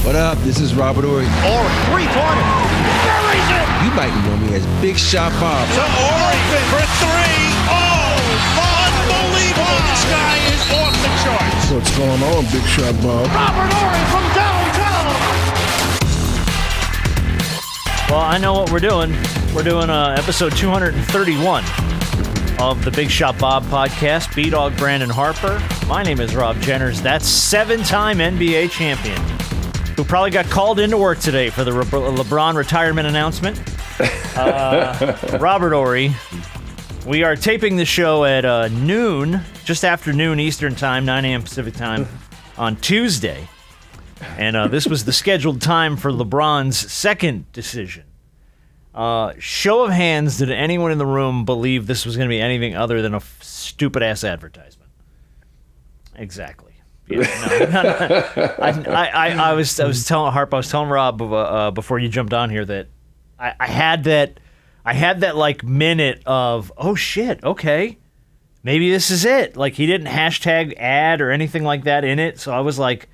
What up? This is Robert Horry. Horry, three-pointer. Buries it. You might know me as Big Shot Bob. To Horry for three. Oh, unbelievable. This guy is off the charts. What's going on, Big Shot Bob? Robert Horry from downtown. Well, I know what we're doing. We're doing episode 231 of the Big Shot Bob podcast. B-Dog Brandon Harper. My name is Rob Jenners. That's seven-time NBA champion, who probably got called into work today for the LeBron retirement announcement. Robert Horry. We are taping the show at noon, just after noon Eastern Time, 9 a.m. Pacific Time, on Tuesday. And this was the scheduled time for LeBron's second decision. Show of hands, did anyone in the room believe this was going to be anything other than a stupid-ass advertisement? Exactly. Yeah, no. I was telling Harp, I was telling Rob before you jumped on here that I had that like minute of, oh shit, okay, maybe this is it. Like, he didn't hashtag ad or anything like that in it, so I was like,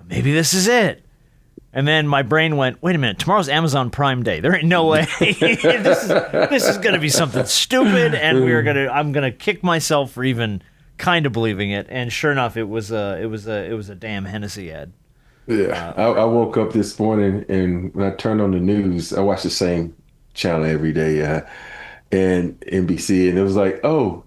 maybe this is it. And then my brain went, wait a minute, tomorrow's Amazon Prime Day. There ain't no way this is gonna be something stupid, and I'm gonna kick myself for even kind of believing it. And sure enough, it was a damn Hennessy ad. Yeah, I woke up this morning, and when I turned on the news, I watch the same channel every day, and NBC, and it was like, oh,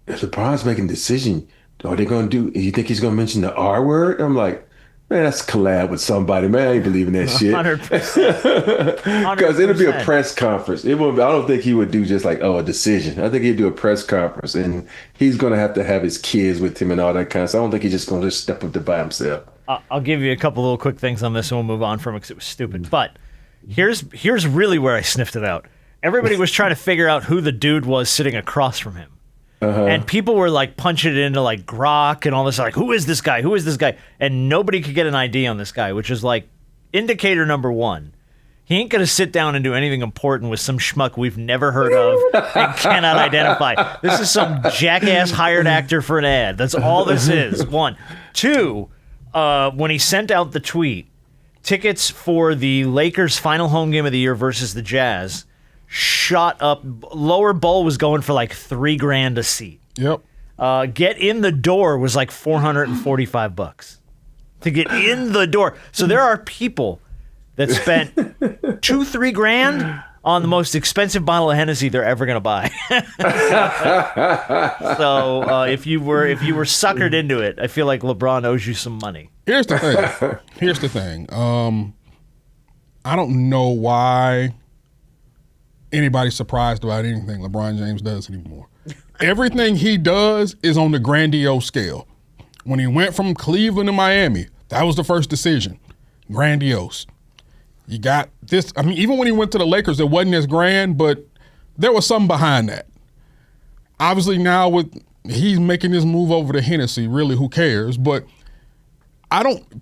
LeBron's making a decision. Are they going to do? You think he's going to mention the R word? I'm like, man, that's collab with somebody, man. I ain't believing that shit. 100%. Because it'll be a press conference. It won't. I don't think he would do just like, oh, a decision. I think he'd do a press conference, and he's going to have his kids with him and all that kind of stuff. I don't think he's just going to just step up there by himself. I'll give you a couple little quick things on this, and we'll move on from it because it was stupid. But here's really where I sniffed it out. Everybody was trying to figure out who the dude was sitting across from him. And people were like punching it into like Grok and all this, like, who is this guy? Who is this guy? And nobody could get an ID on this guy, which is like indicator number one. He ain't going to sit down and do anything important with some schmuck we've never heard of and cannot identify. This is some jackass hired actor for an ad. That's all this is. One. Two, when he sent out the tweet, tickets for the Lakers' final home game of the year versus the Jazz shot up. Lower bowl was going for like $3,000 a seat. Yep. Get in the door was like $445 to get in the door. So there are people that spent $2,000-3,000 on the most expensive bottle of Hennessy they're ever gonna buy. So if you were suckered into it, I feel like LeBron owes you some money. Here's the thing. I don't know why anybody's surprised about anything LeBron James does anymore. Everything he does is on the grandiose scale. When he went from Cleveland to Miami, that was the first decision. Grandiose. You got this. I mean, even when he went to the Lakers, it wasn't as grand, but there was something behind that. Obviously now he's making this move over to Hennessy, really, who cares? But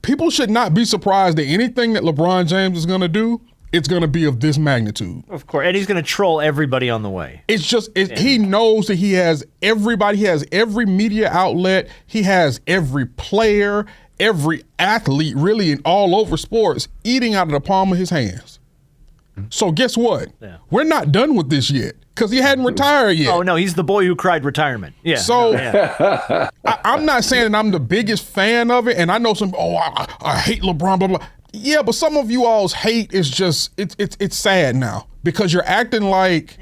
people should not be surprised at anything that LeBron James is going to do. It's going to be of this magnitude. Of course. And he's going to troll everybody on the way. It's just, he knows that he has everybody. He has every media outlet. He has every player, every athlete, really, in all over sports, eating out of the palm of his hands. So guess what? Yeah. We're not done with this yet because he hadn't retired yet. Oh, no, he's the boy who cried retirement. Yeah. So I'm not saying that I'm the biggest fan of it, and I know I hate LeBron, blah, blah. Yeah, but some of you all's hate is just, it's sad now because you're acting like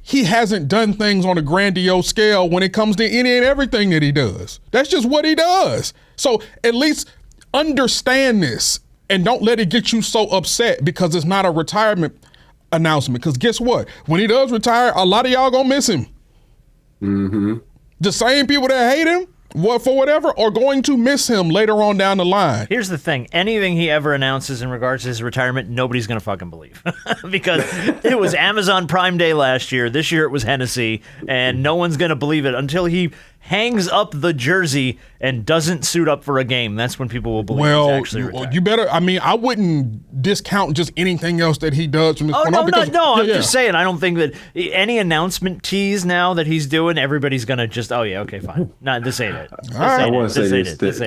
he hasn't done things on a grandiose scale when it comes to any and everything that he does. That's just what he does. So at least understand this and don't let it get you so upset because it's not a retirement announcement. Because guess what? When he does retire, a lot of y'all gonna miss him. Mm-hmm. The same people that hate him, for whatever, are going to miss him later on down the line. Here's the thing. Anything he ever announces in regards to his retirement, nobody's going to fucking believe. Because it was Amazon Prime Day last year. This year it was Hennessy. And no one's going to believe it until he hangs up the jersey and doesn't suit up for a game. That's when people will believe he's actually retired. You better, I wouldn't discount just anything else that he does from this point on. I'm just saying, I don't think that any announcement tease now that he's doing, everybody's going to just, oh yeah, okay, fine. No, this ain't it. I want to say this.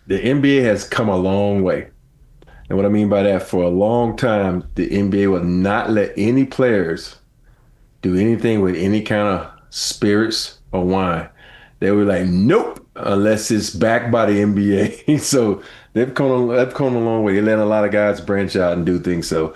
The NBA has come a long way. And what I mean by that, for a long time, the NBA will not let any players do anything with any kind of spirits or wine. They were like, nope, unless it's backed by the NBA. So they've come a long way. They let a lot of guys branch out and do things. So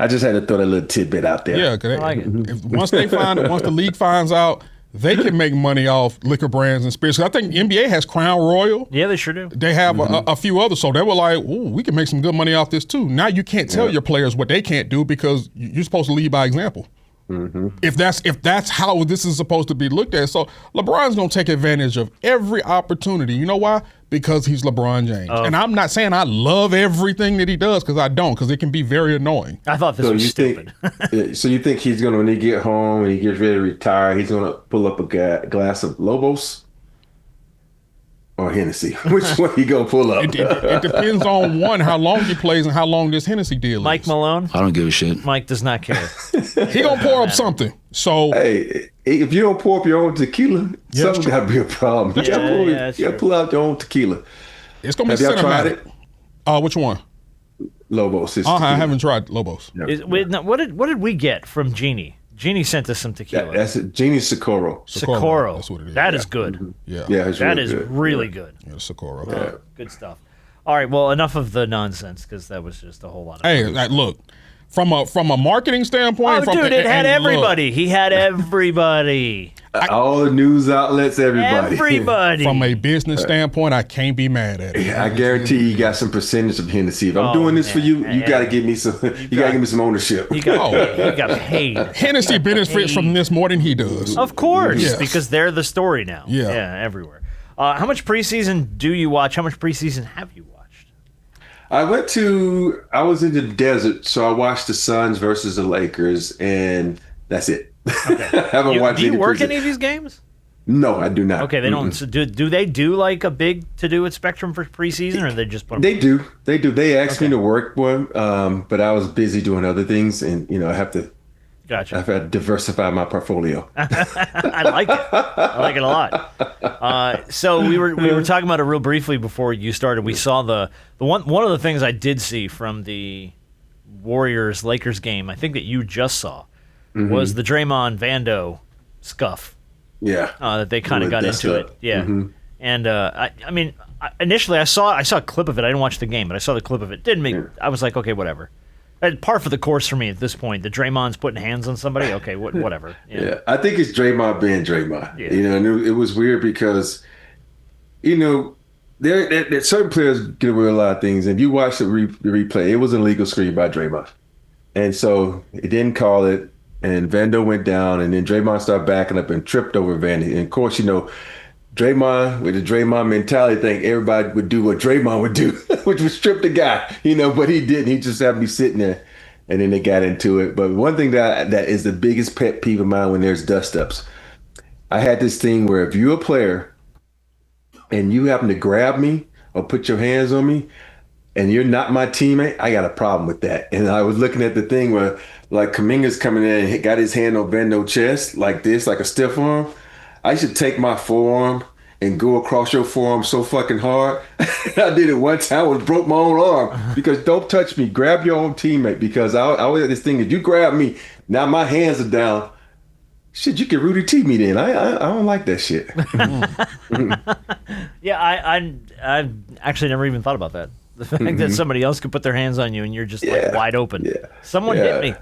I just had to throw that little tidbit out there. Yeah, because once the league finds out, they can make money off liquor brands and spirits. I think NBA has Crown Royal. Yeah, they sure do. They have a few others. So they were like, ooh, we can make some good money off this too. Now you can't tell your players what they can't do because you're supposed to lead by example. If that's how this is supposed to be looked at. So LeBron's going to take advantage of every opportunity. You know why? Because he's LeBron James. And I'm not saying I love everything that he does, because I don't, because it can be very annoying. I thought this was stupid. So you think he's going to, when he get home and he gets ready to retire, he's going to pull up a glass of Lobos or Hennessy? Which one he going to pull up? It depends on, one, how long he plays and how long this Hennessy deal Mike is. Malone? I don't give a shit. Mike does not care. He going to pour up something. So Hey, if you don't pour up your own tequila, something's got to be a problem. You got to pull out your own tequila. it's going to be Have y'all tried cinematic. it? Which one? Lobos. I haven't tried Lobos. What did we get from Jeannie? Jeannie sent us some tequila. That's it. Genie Socorro. Socorro. That's what it is. That is good. Yeah. Yeah, it's That really is good. really good. Yeah, Socorro. Good stuff. All right, well, enough of the nonsense, because that was just a whole lot of Hey, look, from a marketing standpoint, it had everybody. He had everybody. All the news outlets, everybody. Everybody. From a business standpoint, I can't be mad at it. I guarantee you got some percentage of Hennessy. If I'm doing this for you, you got to give me some. You got to give me some ownership. He got paid. Hennessy benefits from this more than he does. Of course, Yes. because they're the story now. Yeah. Everywhere. How much preseason do you watch? How much preseason have you watched? I was in the desert, so I watched the Suns versus the Lakers, and that's it. I haven't watched Do you any work preseason. any of these games? No, I do not. Okay, they don't. So do they do like a big to do at Spectrum for preseason, or they just put them? They do. They asked me to work one, but I was busy doing other things, and I have to. Gotcha. I've had to diversify my portfolio. I like it. I like it a lot. So we were talking about it real briefly before you started. We saw the one of the things I did see from the Warriors Lakers game. I think that you just saw was the Draymond Vando scuff. Yeah. That they kind of got That's into it. it. Yeah. And I mean, initially I saw a clip of it. I didn't watch the game, but I saw the clip of it. Didn't make. I was like, okay, whatever. Par for the course for me at this point. The Draymond's putting hands on somebody. Okay, whatever. Yeah, I think it's Draymond being Draymond. Yeah. And it was weird because, there certain players get away with a lot of things. And if you watch the replay, it was an illegal screen by Draymond. And so it didn't call it, and Vando went down, and then Draymond started backing up and tripped over Vando. And of course, Draymond, with the Draymond mentality thing, everybody would do what Draymond would do, which was strip the guy, but he didn't. He just had to be sitting there, and then they got into it. But one thing that is the biggest pet peeve of mine when there's dust-ups, I had this thing where if you're a player and you happen to grab me or put your hands on me and you're not my teammate, I got a problem with that. And I was looking at the thing where, like, Kuminga's coming in and got his hand on Vando's chest like this, like a stiff arm. I should take my forearm and go across your forearm so fucking hard. I did it one time, I broke my own arm. Because don't touch me, grab your own teammate. Because I always had this thing, if you grab me, now my hands are down. Shit, you can Rudy T me then. I don't like that shit. Yeah, I actually never even thought about that. The fact that somebody else could put their hands on you and you're just like wide open. Yeah. Someone hit me.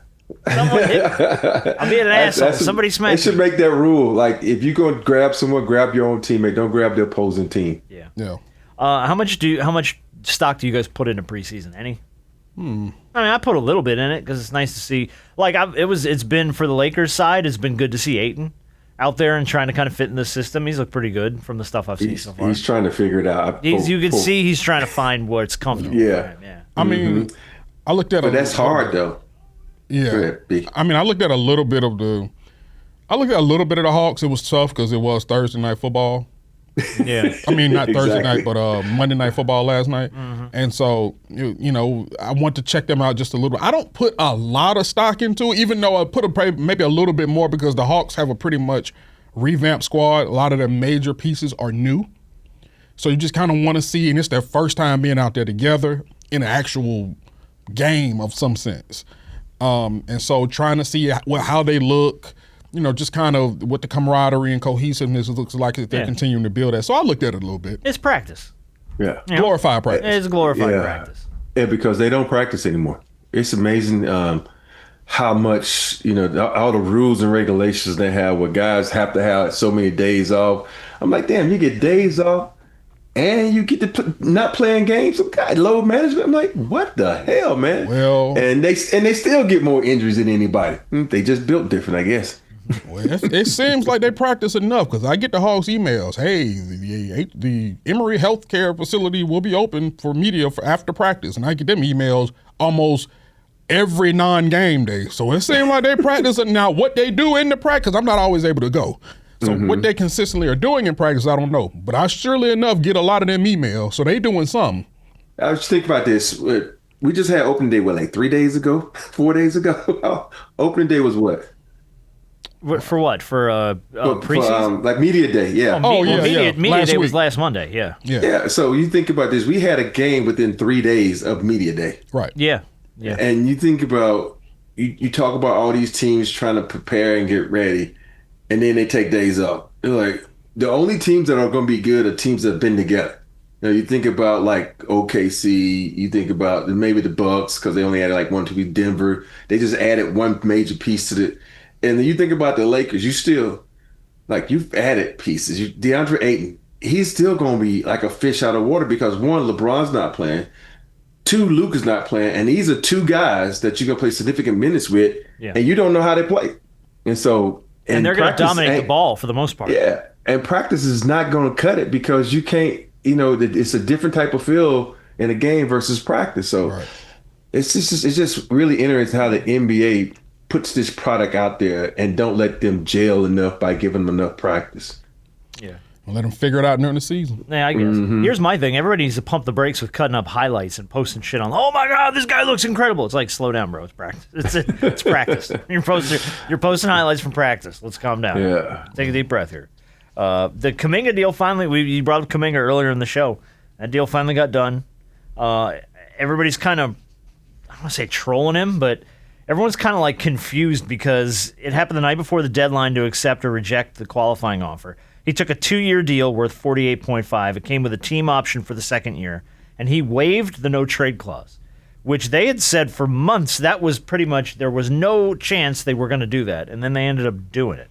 Someone hit me. I'm being an asshole. Somebody They smacked should me. make that rule. Like, if you're going to grab someone, grab your own teammate. Don't grab the opposing team. Yeah. Yeah. How much stock do you guys put into preseason? Any? I mean, I put a little bit in it because it's nice to see. Like, it's been for the Lakers side. It's been good to see Ayton out there and trying to kind of fit in the system. He's looked pretty good from the stuff I've seen so far. He's trying to figure it out. You can see he's trying to find where it's comfortable. Yeah. For him. Yeah. I mean, I looked at But that's hard, though. Yeah. Go ahead, B. I mean, I looked at a little bit of the Hawks. It was tough because it was Thursday night football. Yeah. I mean, not Thursday Exactly. night, but Monday night football last night. And so, I want to check them out just a little. I don't put a lot of stock into it, even though I put maybe a little bit more because the Hawks have a pretty much revamped squad. A lot of their major pieces are new. So you just kind of want to see, and it's their first time being out there together in an actual game of some sense. And so trying to see how they look, just kind of what the camaraderie and cohesiveness looks like if they're continuing to build that. So I looked at it a little bit. It's practice. Yeah. Glorified practice. It's glorified practice. Yeah, because they don't practice anymore. It's amazing how much, all the rules and regulations they have where guys have to have so many days off. I'm like, damn, you get days off and you get to not playing games. Some guy load management. I'm like, what the hell, man? Well, and they still get more injuries than anybody. They just built different, I guess. Well, it seems like they practice enough because I get the Hawks emails. Hey, the Emory Healthcare Facility will be open for media for after practice, and I get them emails almost every non-game day. So it seems like they practice it. Now, what they do in the practice, I'm not always able to go. So what they consistently are doing in practice, I don't know. But I surely enough get a lot of them emails, so they doing something. I was thinking about this. We just had opening day, like 3 days ago, 4 days ago? Opening day was what? For what? For preseason? Like media day, yeah. Media Last day was week. last Monday, yeah. Yeah, so you think about this. We had a game within 3 days of media day. Right. Yeah. And you think about, you talk about all these teams trying to prepare and get ready, and then they take days off. They're like, the only teams that are going to be good are teams that have been together. You think about like OKC, you think about maybe the Bucks because they only added like 1, 2 weeks. Denver, they just added one major piece to it. And then you think about the Lakers, you still, like, you've added pieces. DeAndre Ayton, he's still going to be like a fish out of water because, one, LeBron's not playing. 2, Luka's not playing. And these are 2 guys that you're going to play significant minutes with, and you don't know how they play. And so... And they're going to dominate the ball for the most part. Yeah. And practice is not going to cut it because you can't, it's a different type of feel in a game versus practice. So it's just really interesting how the NBA puts this product out there and don't let them gel enough by giving them enough practice. Yeah. Let them figure it out during the season. Yeah, I guess. Here's my thing. Everybody needs to pump the brakes with cutting up highlights and posting shit on, oh my God, this guy looks incredible. It's like, slow down, bro. It's practice. It's practice. You're posting highlights from practice. Let's calm down. Yeah. Take a deep breath here. The Kuminga deal finally, you brought up Kuminga earlier in the show. That deal finally got done. Everybody's kind of, I don't want to say trolling him, but everyone's kind of like confused because it happened the night before the deadline to accept or reject the qualifying offer. He took a 2-year deal worth $48.5. It came with a team option for the second year, and he waived the no-trade clause, which they had said for months that was pretty much, there was no chance they were going to do that, and then they ended up doing it.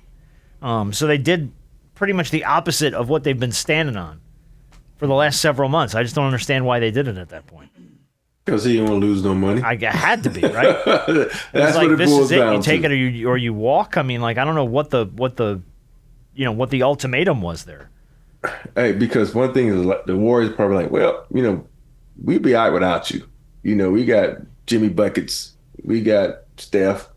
So they did pretty much the opposite of what they've been standing on for the last several months. I just don't understand why they did it at that point. Because he didn't want to lose no money. I had to be, right? That's like, what it this boils is it. down You take to. it or you walk. I mean, like, I don't know what the ultimatum was there. Hey, because one thing is the Warriors probably like, well, we'd be all right without you. We got Jimmy Buckets, we got Steph,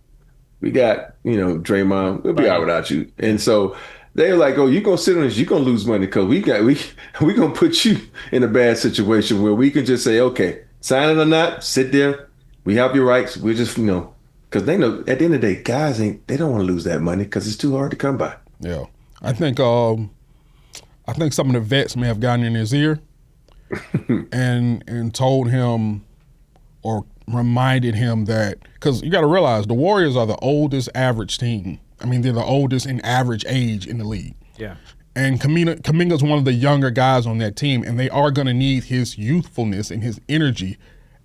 we got, Draymond. We'll be all right without you. And so they're like, oh, you're going to sit on this, you're going to lose money because we going to put you in a bad situation where we can just say, okay, sign it or not, sit there. We have your rights. We just, because they know at the end of the day, guys they don't want to lose that money because it's too hard to come by. Yeah. I think some of the vets may have gotten in his ear and told him or reminded him that, because you got to realize the Warriors are the oldest average team. I mean, they're the oldest in average age in the league. Yeah. And Kuminga's one of the younger guys on that team, and they are going to need his youthfulness and his energy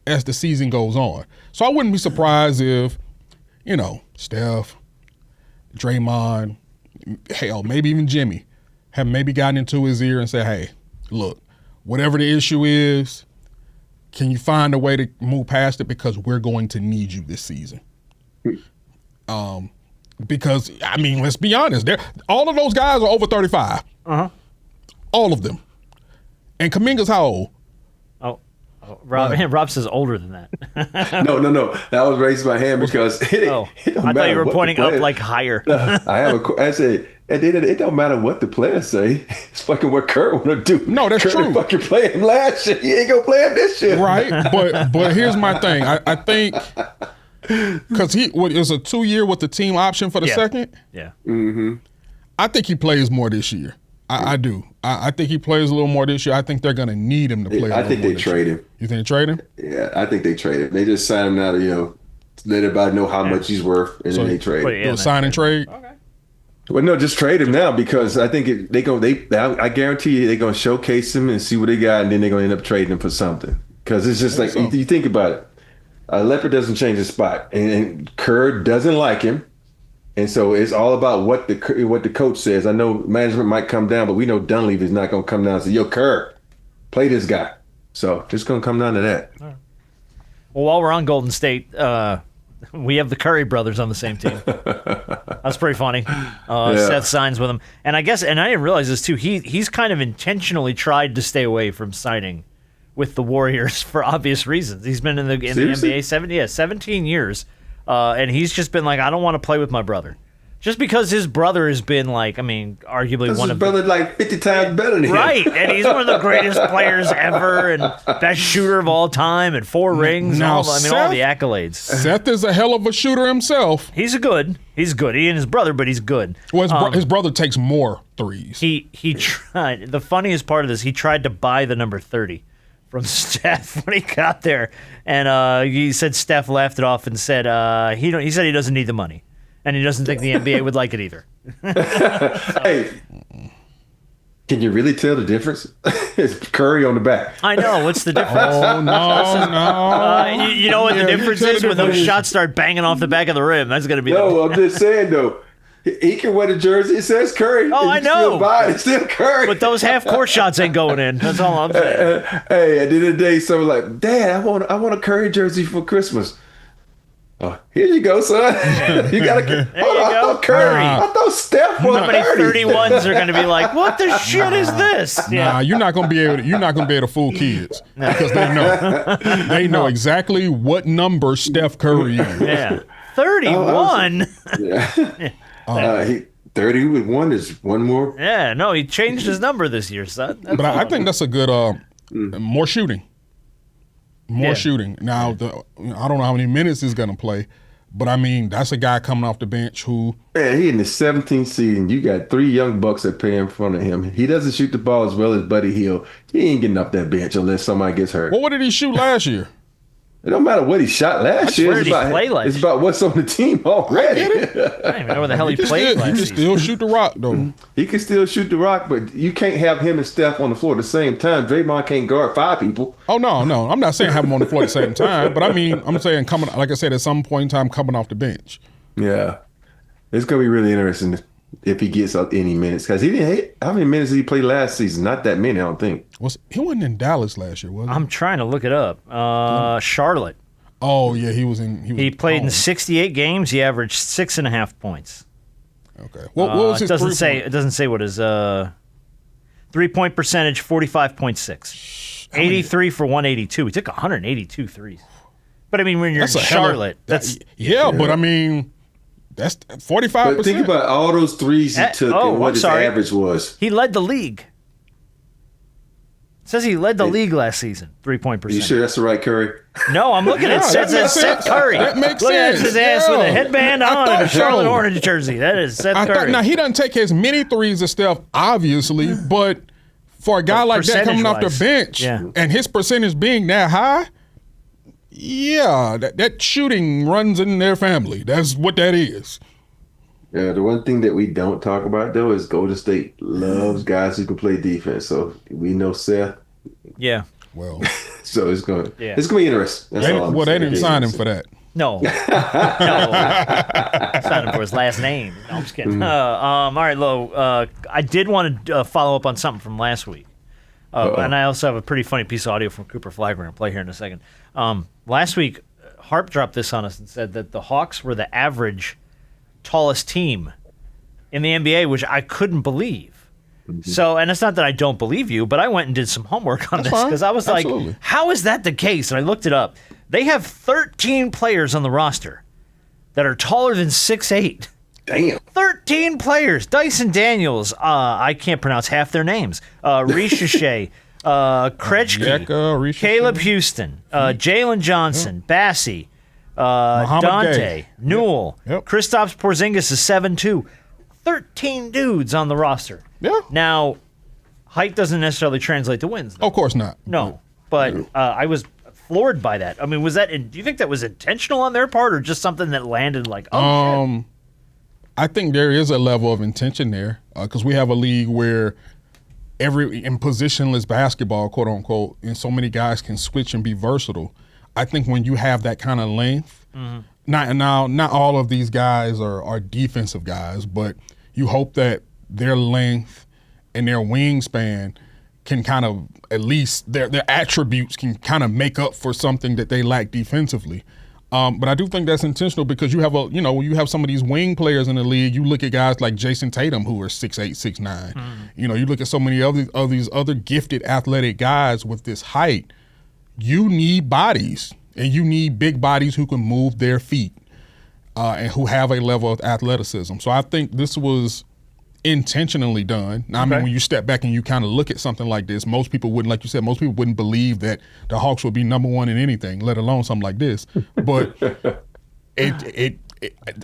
as the season goes on. So I wouldn't be surprised if, Steph, Draymond, hell, maybe even Jimmy have maybe gotten into his ear and said, hey, look, whatever the issue is, can you find a way to move past it because we're going to need you this season? Because, I mean, let's be honest, all of those guys are over 35. Uh-huh. All of them. And Kuminga's how old? Rob says older than that. No. That was raised my hand because it don't I thought you were what pointing the player- up like higher. I said, it don't matter what the players say. It's fucking what Kurt want to do. No, that's Kurt true. Fucking play him last year. He ain't gonna play him this year. Right, but here's my thing. I think because it's a 2-year with the team option for the second. Yeah. I think he plays more this year. I do. I think he plays a little more this year. I think they're going to need him to play. I think they trade him. You think they trade him? Yeah, I think they trade him. They just sign him now to let everybody know how much he's worth, and then they trade him. Do a sign and trade. Okay. Well, no, just trade him now because I think I guarantee you they're gonna showcase him and see what they got, and then they're gonna end up trading him for something. Because it's just like you think about it, Leopard doesn't change his spot, and Kerr doesn't like him, and so it's all about what the coach says. I know management might come down, but we know Dunleavy is not gonna come down and say, "Yo, Kerr, play this guy." So it's gonna come down to that. Well, while we're on Golden State, we have the Curry brothers on the same team. That's pretty funny. Seth signs with him, and I didn't realize this too. He's kind of intentionally tried to stay away from signing with the Warriors for obvious reasons. He's been in the NBA 17 years, and he's just been like, I don't want to play with my brother, just because his brother has been like, arguably one of his brother like 50 times better than him, right? And he's one of the greatest players ever, and best shooter of all time, and 4 rings. Now, all the accolades. Seth is a hell of a shooter himself. He's good. He and his brother, but he's good. Well, his brother takes more threes. He tried. The funniest part of this, he tried to buy the number 30 from Steph when he got there, and he said Steph laughed it off and said he said he doesn't need the money, and he doesn't think the NBA would like it either. Hey, can you really tell the difference? It's Curry on the back. I know. What's the difference? Oh no! You know what the difference is when those shots start banging off the back of the rim? That's going to be. No, I'm just saying though. He can wear the jersey. It says Curry. Oh, I know. Still buy it. It's still Curry. But those half-court shots ain't going in. That's all I'm saying. Hey, at the end of the day, someone like, Dad, I want a Curry jersey for Christmas. Oh, here you go, son. You got to. I thought Curry. I thought Steph was How many 31s are going to be like, what the shit is this? Nah, you're not going to be able to fool kids because they know exactly what number Steph Curry is. Yeah, 31. Yeah. 31 is one more. Yeah, no, he changed his number this year, son. But I think that's a good more shooting. More shooting. Now, I don't know how many minutes he's going to play, but that's a guy coming off the bench who. Man, he in the 17th season. You got 3 young bucks that play in front of him. He doesn't shoot the ball as well as Buddy Hield. He ain't getting off that bench unless somebody gets hurt. Well, what did he shoot last year? It don't matter what he shot last year. It's about what's on the team already. I don't even know where the hell he played last season. He can still shoot the rock, though. He can still shoot the rock, but you can't have him and Steph on the floor at the same time. Draymond can't guard 5 people. Oh, no. I'm not saying have him on the floor at the same time, but I'm saying coming, like I said, at some point in time, coming off the bench. Yeah. It's going to be really interesting if he gets up any minutes. Because he didn't hit. How many minutes did he play last season? Not that many, I don't think. He wasn't in Dallas last year, was he? I'm trying to look it up. Charlotte. Oh, yeah, he was in. He played in 68 games. He averaged 6.5 points. Okay. What was his it doesn't say what his 3-point percentage, 45.6. 83 for 182. He took 182 threes. But, when you're in Charlotte, that's... Yeah, but, that's 45%. But think about all those threes he took and what his average was. He led the league. It says he led the league last season, 3-point percentage. You sure that's the right Curry? No, I'm looking at it. It says Seth Curry. That makes Look sense. at his ass with a headband on and a Charlotte Orange jersey. That is Seth Curry. Now, he doesn't take as many threes as Steph, obviously, but for a guy like that coming off the bench and his percentage being that high, yeah, that shooting runs in their family. That's what that is. Yeah, the one thing that we don't talk about, though, is Golden State loves guys who can play defense. So we know Seth. Yeah. Well. So it's going to be interesting. That's all they didn't sign him for that. No. Signed him for his last name. No, I'm just kidding. All right, Lo. I did want to follow up on something from last week. And I also have a pretty funny piece of audio from Cooper Flagg we're going to play here in a second. Last week, Harp dropped this on us and said that the Hawks were the average tallest team in the NBA, which I couldn't believe. Mm-hmm. So, and it's not that I don't believe you, but I went and did some homework on this because I was like, how is that the case? And I looked it up. They have 13 players on the roster that are taller than 6'8". Damn. 13 players. Dyson Daniels. I can't pronounce half their names. Ricochet. Krejci. Caleb Houston. Jalen Johnson. Bassie. Dante. Newell. Kristaps Porzingis is 7'2". 13 dudes on the roster. Yeah. Now, height doesn't necessarily translate to wins, though. Of course not. No, but I was floored by that. I mean, do you think that was intentional on their part or just something that landed like, shit? I think there is a level of intention there because we have a league where in positionless basketball, quote unquote, and so many guys can switch and be versatile. I think when you have that kind of length, not all of these guys are defensive guys, but you hope that their length and their wingspan can kind of, at least their attributes can kind of make up for something that they lack defensively. But I do think that's intentional because you have some of these wing players in the league. You look at guys like Jason Tatum who are 6'8", 6'9". You look at so many of these other gifted athletic guys with this height. You need bodies, and you need big bodies who can move their feet and who have a level of athleticism. So I think this was intentionally done. Now, I mean, when you step back and you kind of look at something like this, most people wouldn't, like you said, most people wouldn't believe that the Hawks would be number one in anything, let alone something like this. But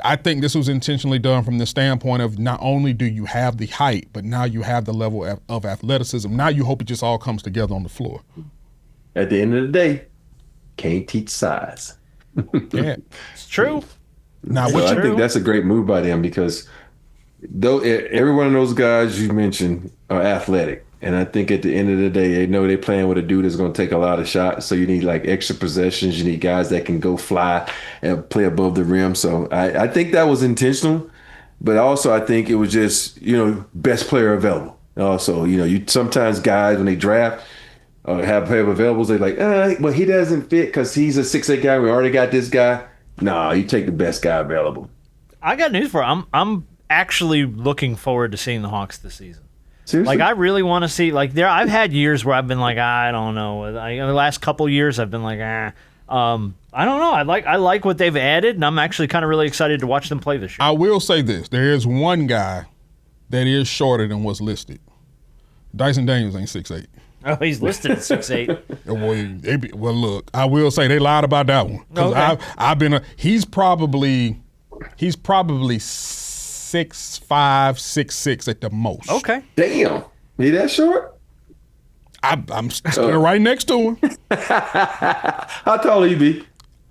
I think this was intentionally done from the standpoint of not only do you have the height, but now you have the level of athleticism. Now you hope it just all comes together on the floor. At the end of the day, can't teach size. Yeah, It's true. Now, So I think that's a great move by them because though every one of those guys you mentioned are athletic, and I think at the end of the day, they know they're playing with a dude that's going to take a lot of shots. So you need like extra possessions. You need guys that can go fly and play above the rim. So I think that was intentional, but also I think it was just best player available. Also, you sometimes guys when they draft have player availables, they're like, well he doesn't fit because he's a 6'8" guy. We already got this guy. No, you take the best guy available. I got news for you. I'm actually looking forward to seeing the Hawks this season. Seriously? Like, I really want to see, I've had years where I've been like, I don't know. The last couple years, I've been like, I don't know. I like what they've added, and I'm actually kind of really excited to watch them play this year. I will say this. There is one guy that is shorter than what's listed. Dyson Daniels ain't 6'8". Oh, he's listed at 6'8". Well, look, I will say they lied about that one. Because he's probably 6'5", 6'6" at the most. Okay. Damn. He that short? I'm standing right next to him. How tall are you, B?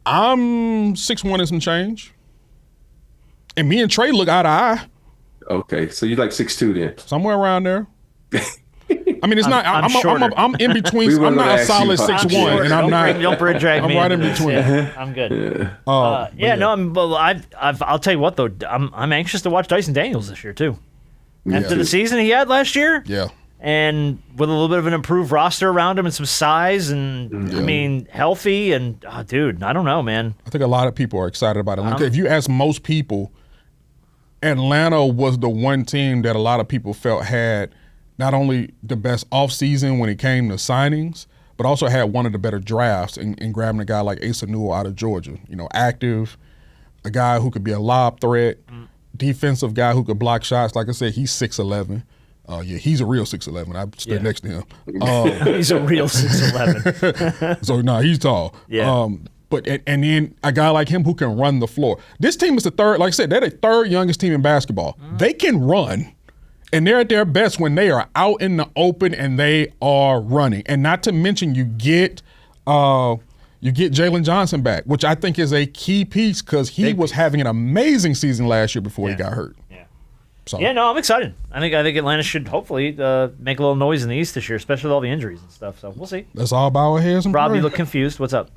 I'm 6'1" and some change. And me and Trey look eye to eye. Okay, so you're like 6'2" then. Somewhere around there. I mean, it's not. I'm in between. We were I'm not gonna a solid ask you, 6'1", and I'm not. Don't bridge drag me. I'm right in between. Yeah, I'm good. I'll tell you what though. I'm anxious to watch Dyson Daniels this year too. After the season he had last year. Yeah. And with a little bit of an improved roster around him and some size and, I mean, healthy and, dude, I don't know, man. I think a lot of people are excited about Atlanta. If you ask most people, Atlanta was the one team that a lot of people felt had not only the best offseason when it came to signings, but also had one of the better drafts in grabbing a guy like Asa Newell out of Georgia. Active, a guy who could be a lob threat, defensive guy who could block shots. Like I said, he's 6'11". He's a real 6'11". I stood next to him. He's a real 6'11". So, he's tall. Yeah. But then a guy like him who can run the floor. This team is the third, like I said, they're the third youngest team in basketball. They can run, and they're at their best when they are out in the open and they are running. And not to mention you get Jalen Johnson back, which I think is a key piece because he was having an amazing season last year before he got hurt. So. Yeah, no, I'm excited. I think Atlanta should hopefully make a little noise in the East this year, especially with all the injuries and stuff. So we'll see. That's all about our heads and Rob, prayer. you look confused. What's up?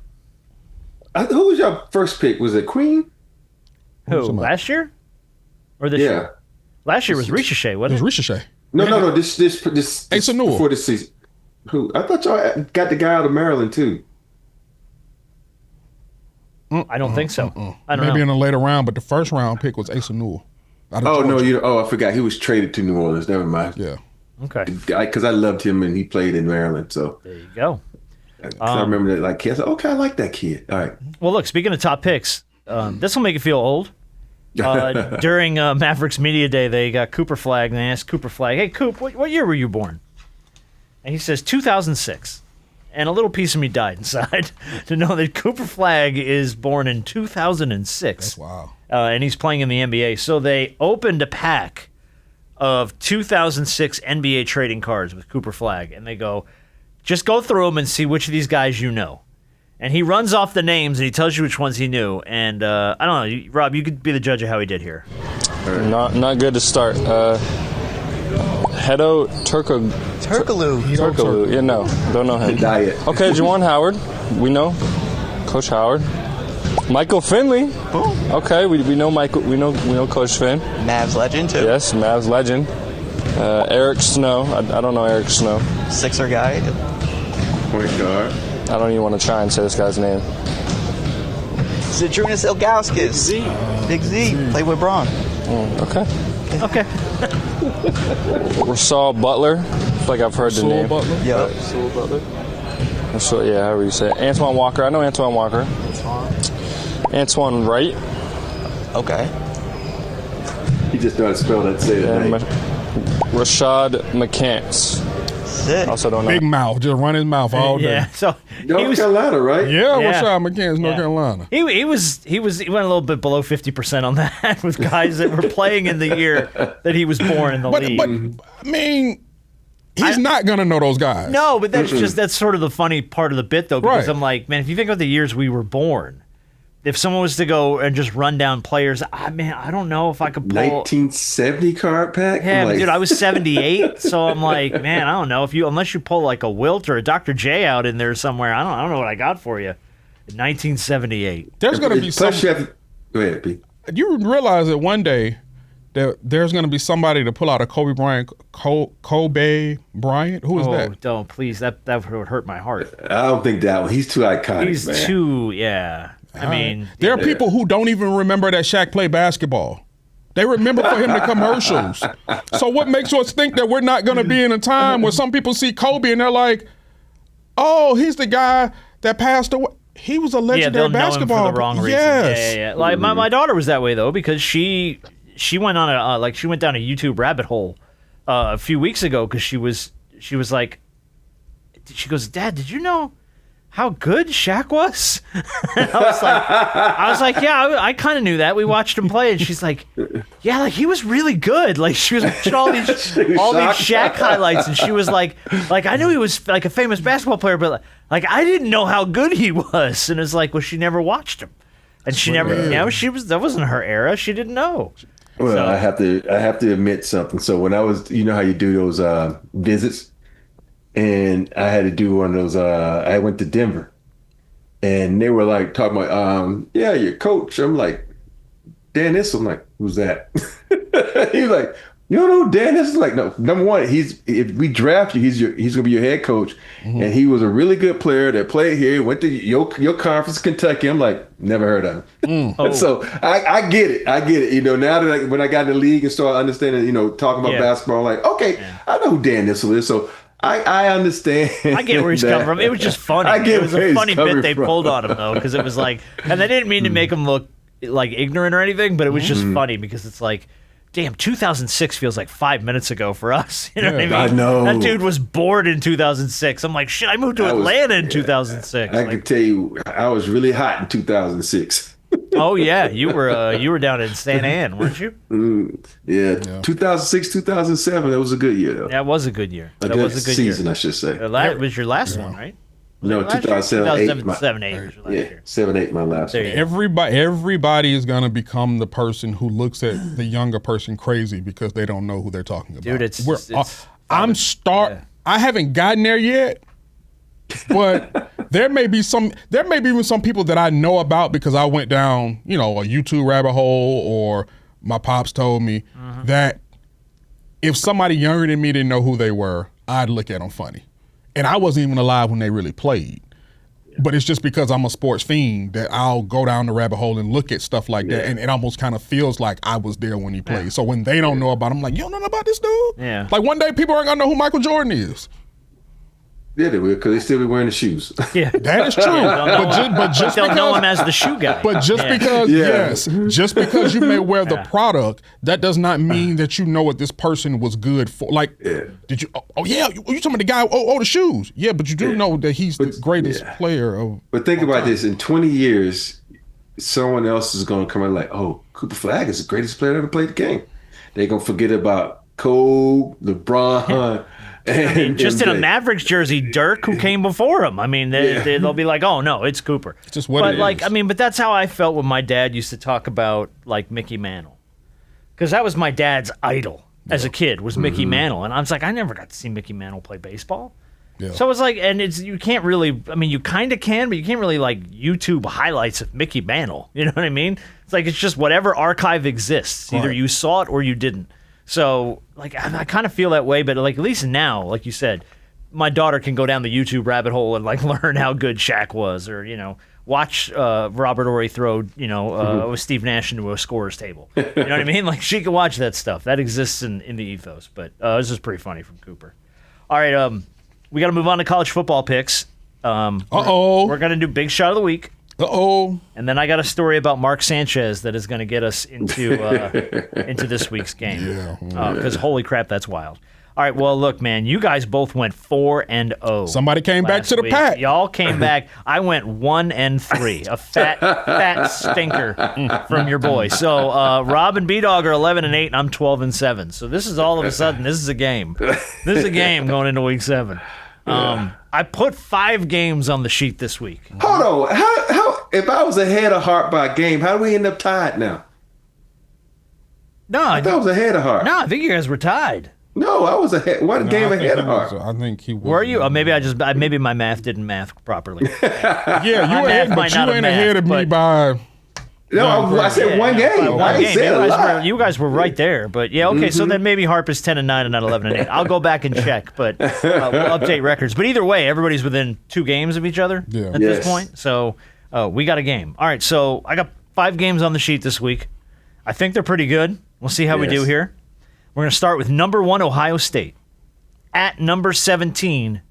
Who was your first pick? Was it Queen? Who? Last year? Or this year? Last year was Ricochet, wasn't it? It was Ricochet. No. This Asa Newell. Before this season. Who? I thought y'all got the guy out of Maryland too. I don't think so. I don't know. Maybe in a later round, but the first round pick was Asa Newell. Oh no! I forgot he was traded to New Orleans. Never mind. Yeah. Okay. Because I loved him and he played in Maryland. So there you go. I remember that kid. I said, okay, I like that kid. All right. Well, look. Speaking of top picks, this will make you feel old. During Mavericks Media Day, they got Cooper Flagg, and they asked Cooper Flagg, "Hey, Coop, what year were you born?" And he says 2006. And a little piece of me died inside to know that Cooper Flagg is born in 2006. That's wow. And he's playing in the NBA. So they opened a pack of 2006 NBA trading cards with Cooper Flagg, and they go, just go through them and see which of these guys you know. And he runs off the names and he tells you which ones he knew. And I don't know, Rob, you could be the judge of how he did here. Not good to start. Hedo Turkoglu. Yeah, no, don't know him. Diet. Okay, Juwan Howard. We know Coach Howard. Michael Finley. Boom. Okay, we know Michael. We know Coach Finn. Mavs legend too. Yes, Mavs legend. Eric Snow. I don't know Eric Snow. Sixer guy. Point guard. I don't even want to try and say this guy's name. Zydrunas Ilgauskas. Big Z. Played with Braun. Okay. Okay. Rasul Butler. I feel like I've heard the name. Butler. Yep. Rasul Butler. So yeah, however you say it. Antoine Walker. I know Antoine Walker. Antoine Wright. Okay. He just know how to spell that. Say that. name. Rashad McCants. Sick. Also don't know. Big mouth, just run his mouth all day. Yeah. So North Carolina, right? Yeah, Yeah. Rashad McCants, North Carolina. he went a little bit below 50% on that with guys that were playing in the year that he was born in the league. But I mean, he's not gonna know those guys. No, but that's sort of the funny part of the bit, though, because Right. I'm like, man, if you think about the years we were born, if someone was to go and just run down players, I don't know if I could pull. 1970 card pack. Yeah, I'm but like, dude, I was 78, so I'm like, man, I don't know if unless you pull like a Wilt or a Dr. J out in there somewhere, I don't know what I got for you. 1978. There's gonna be some. Plus, you have to, go ahead, P. You realize that one day that there's gonna be somebody to pull out a Kobe Bryant. Kobe Bryant. Who is that? Don't please. That would hurt my heart. I don't think that one. He's too iconic, He's man. too, yeah. I mean, There are people who don't even remember that Shaq played basketball. They remember for him the commercials. So what makes us think that we're not going to be in a time where some people see Kobe and they're like, "Oh, he's the guy that passed away." He was a yeah, legendary they'll know him basketball for the wrong reason. Yes. Yeah. Like my daughter was that way though because she went on she went down a YouTube rabbit hole a few weeks ago because she was like, she goes, "Dad, did you know how good Shaq was?" I was like, yeah, I kind of knew that. We watched him play, and she's like, yeah, like he was really good. Like she was watching all these Shaq highlights, and she was like I knew he was like a famous basketball player, but like I didn't know how good he was. And it's like, well, she never watched him, and she never, that wasn't her era. She didn't know. Well, So- I have to admit something. So when I was, you know how you do those visits, and I had to do one of those. I went to Denver, and they were like talking about, yeah, your coach. I'm like, Dan Issel. I'm like, who's that? He was like, you don't know who Dan Issel? Like, no. Number one, if we draft you, he's gonna be your head coach, and he was a really good player that played here. Went to your conference, Kentucky. I'm like, never heard of him. So I get it. You know, now that when I got in the league and started understanding, you know, talking about basketball, I'm like, okay, I know who Dan Issel is. So I understand. I get where he's coming from. It was just funny. It was a funny bit they pulled on him though, because it was like, and they didn't mean to make him look like ignorant or anything, but it was just funny because it's like, damn, 2006 feels like 5 minutes ago for us. You know what I mean? I know. That dude was bored in 2006. I'm like, shit, I moved to Atlanta in 2006. I can tell you, I was really hot in 2006. Oh yeah, you were down in Santa Ana, weren't you? Yeah, 2006, 2007. That was a good year, though. That was a good year. A That good was a good season, year. I should say. That was your last one, right? No, Was it last year? 2007, 2007, 8 was your last Yeah, year. 7-8, my last There one. you go. Everybody is gonna become the person who looks at the younger person crazy because they don't know who they're talking about. Dude, it's I haven't gotten there yet, but there may be even some people that I know about because I went down, you know, a YouTube rabbit hole, or my pops told me that if somebody younger than me didn't know who they were, I'd look at them funny. And I wasn't even alive when they really played. But it's just because I'm a sports fiend that I'll go down the rabbit hole and look at stuff like that, and it almost kind of feels like I was there when he played. So when they don't know about him, I'm like, you don't know about this dude? Yeah. Like one day people aren't gonna know who Michael Jordan is. Yeah, they will, because they still be wearing the shoes. Yeah. That is true. but just They'll know him because, as the shoe guy. but just because, just because you may wear the product, that does not mean that you know what this person was good for. Like, did you? Oh yeah, you talking about the guy? Oh, the shoes. Yeah, but you do know that he's the greatest player of. But think about this: in 20 years, someone else is going to come in like, "Oh, Cooper Flagg is the greatest player that ever played the game." They're going to forget about Cole, LeBron. I mean, just in a MJ. Mavericks jersey, Dirk, who came before him. I mean, they'll be like, oh, no, it's Cooper. It's just what but it like, is. I mean, but that's how I felt when my dad used to talk about, like, Mickey Mantle. Because that was my dad's idol as a kid, was Mickey Mantle. And I was like, I never got to see Mickey Mantle play baseball. Yeah. So it was like, and you can't really, I mean, you kind of can, but you can't really, like, YouTube highlights of Mickey Mantle. You know what I mean? It's like, it's just whatever archive exists. Either Right. you saw it or you didn't. So, like, I kind of feel that way, but, like, at least now, like you said, my daughter can go down the YouTube rabbit hole and, like, learn how good Shaq was, or, you know, watch Robert Horry throw, you know, with Steve Nash into a scorer's table. You know what I mean? Like, she can watch that stuff. That exists in the ethos. But this is pretty funny from Cooper. All right, we got to move on to college football picks. Uh-oh. We're going to do Big Shot of the Week. Uh-oh. And then I got a story about Mark Sanchez that is going to get us into this week's game. Yeah. Because holy crap, that's wild. All right, well, look, man, you guys both went 4-0. Somebody came back last to the week. pack. Y'all came back. I went 1-3. A fat stinker from your boy. So Rob and B-Dog are 11-8, and I'm 12-7. So this is all of a sudden, this is a game. This is a game going into week 7. I put 5 games on the sheet this week. Hold on. How if I was ahead of Hart by a game, how do we end up tied now? No, I thought I was ahead of Hart. no, I think you guys were tied. No, I was ahead. One game I think ahead he of Hart. was- I think he was. Were you? Or maybe my math didn't math properly. Yeah, you My were ahead, math but might you not have ain't ahead of me mathed, by. No, I said one game. By I one ain't game. said a lot. You guys were right there, but yeah, okay. So then maybe Harp is 10-9 and not 11-8. I'll go back and check, but we'll update records. But either way, everybody's within 2 games of each other Yeah. at Yes. this point. So we got a game. All right, so I got 5 games on the sheet this week. I think they're pretty good. We'll see how we do Yes. here. We're going to start with number 1, Ohio State, at number 17,